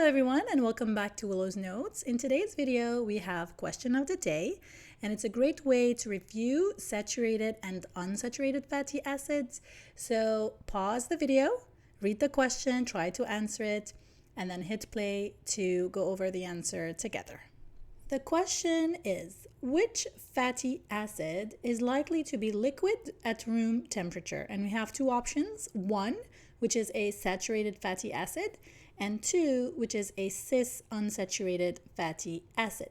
everyone, and welcome back to Willow's Notes. In today's video, we have question of the day, and it's a great way to review saturated and unsaturated fatty acids. So pause the video, read the question, try to answer it, and then hit play to go over the answer together. The question is, which fatty acid is likely to be liquid at room temperature? And we have two options. One, which is a saturated fatty acid, and two, which is a cis unsaturated fatty acid.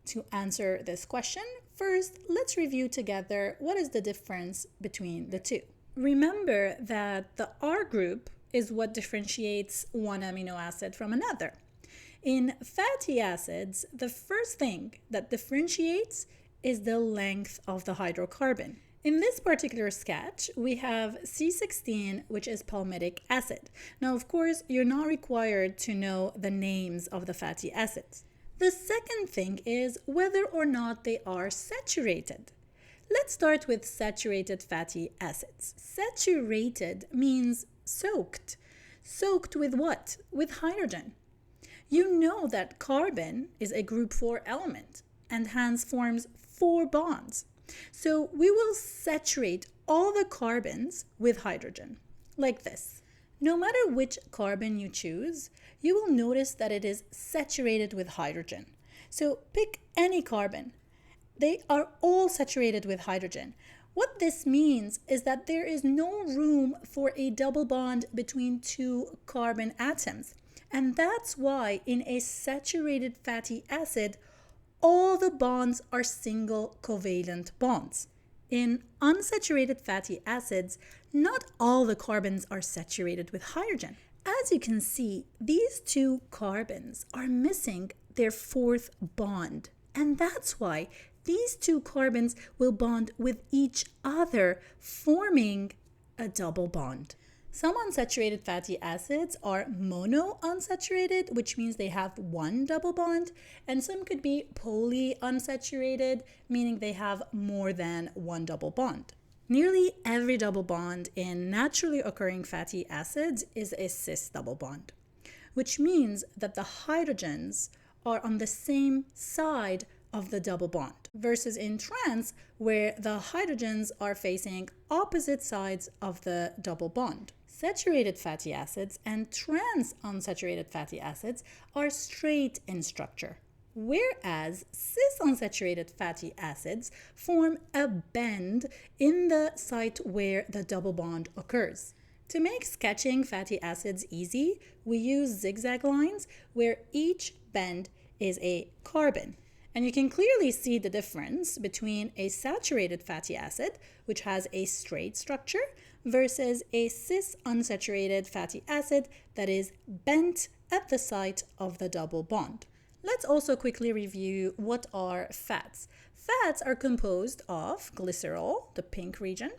To answer this question, first, let's review together what is the difference between the two. Remember that the R group is what differentiates one amino acid from another. In fatty acids, the first thing that differentiates is the length of the hydrocarbon. In this particular sketch, we have C16, which is palmitic acid. Now, of course, you're not required to know the names of the fatty acids. The second thing is whether or not they are saturated. Let's start with saturated fatty acids. Saturated means soaked. Soaked with what? With hydrogen. You know that carbon is a group 4 element and hence forms 4 bonds. So we will saturate all the carbons with hydrogen, like this. No matter which carbon you choose, you will notice that it is saturated with hydrogen. So pick any carbon. They are all saturated with hydrogen. What this means is that there is no room for a double bond between two carbon atoms. And that's why in a saturated fatty acid, all the bonds are single covalent bonds. In unsaturated fatty acids, not all the carbons are saturated with hydrogen. As you can see, these two carbons are missing their fourth bond. And that's why these two carbons will bond with each other, forming a double bond. Some unsaturated fatty acids are monounsaturated, which means they have one double bond, and some could be polyunsaturated, meaning they have more than one double bond. Nearly every double bond in naturally occurring fatty acids is a cis double bond, which means that the hydrogens are on the same side of the double bond, versus in trans, where the hydrogens are facing opposite sides of the double bond. Saturated fatty acids and trans-unsaturated fatty acids are straight in structure, whereas cis-unsaturated fatty acids form a bend in the site where the double bond occurs. To make sketching fatty acids easy, we use zigzag lines where each bend is a carbon. And you can clearly see the difference between a saturated fatty acid, which has a straight structure, versus a cis-unsaturated fatty acid that is bent at the site of the double bond. Let's also quickly review what are fats. Fats are composed of glycerol, the pink region,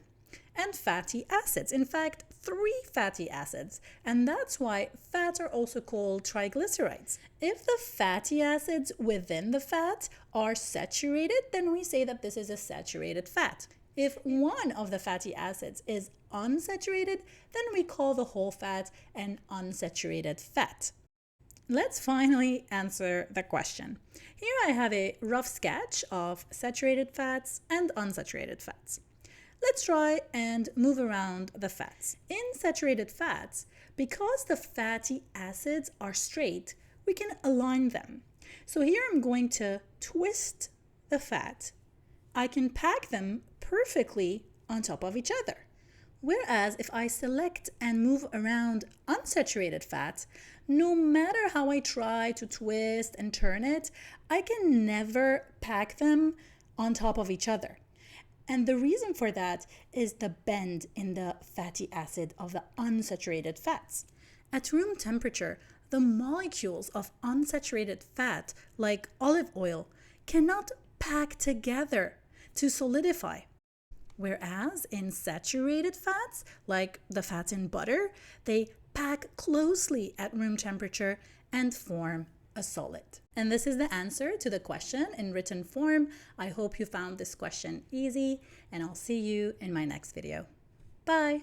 and fatty acids. In fact, 3 fatty acids, and that's why fats are also called triglycerides. If the fatty acids within the fat are saturated, then we say that this is a saturated fat. If one of the fatty acids is unsaturated, then we call the whole fat an unsaturated fat. Let's finally answer the question. Here I have a rough sketch of saturated fats and unsaturated fats. Let's try and move around the fats. In saturated fats, because the fatty acids are straight, we can align them. So here I'm going to twist the fat. I can pack them perfectly on top of each other. Whereas if I select and move around unsaturated fats, no matter how I try to twist and turn it, I can never pack them on top of each other. And the reason for that is the bend in the fatty acid of the unsaturated fats. At room temperature, the molecules of unsaturated fat, like olive oil, cannot pack together to solidify. Whereas in saturated fats, like the fats in butter, they pack closely at room temperature and form a solid. And this is the answer to the question in written form. I hope you found this question easy, and I'll see you in my next video. Bye!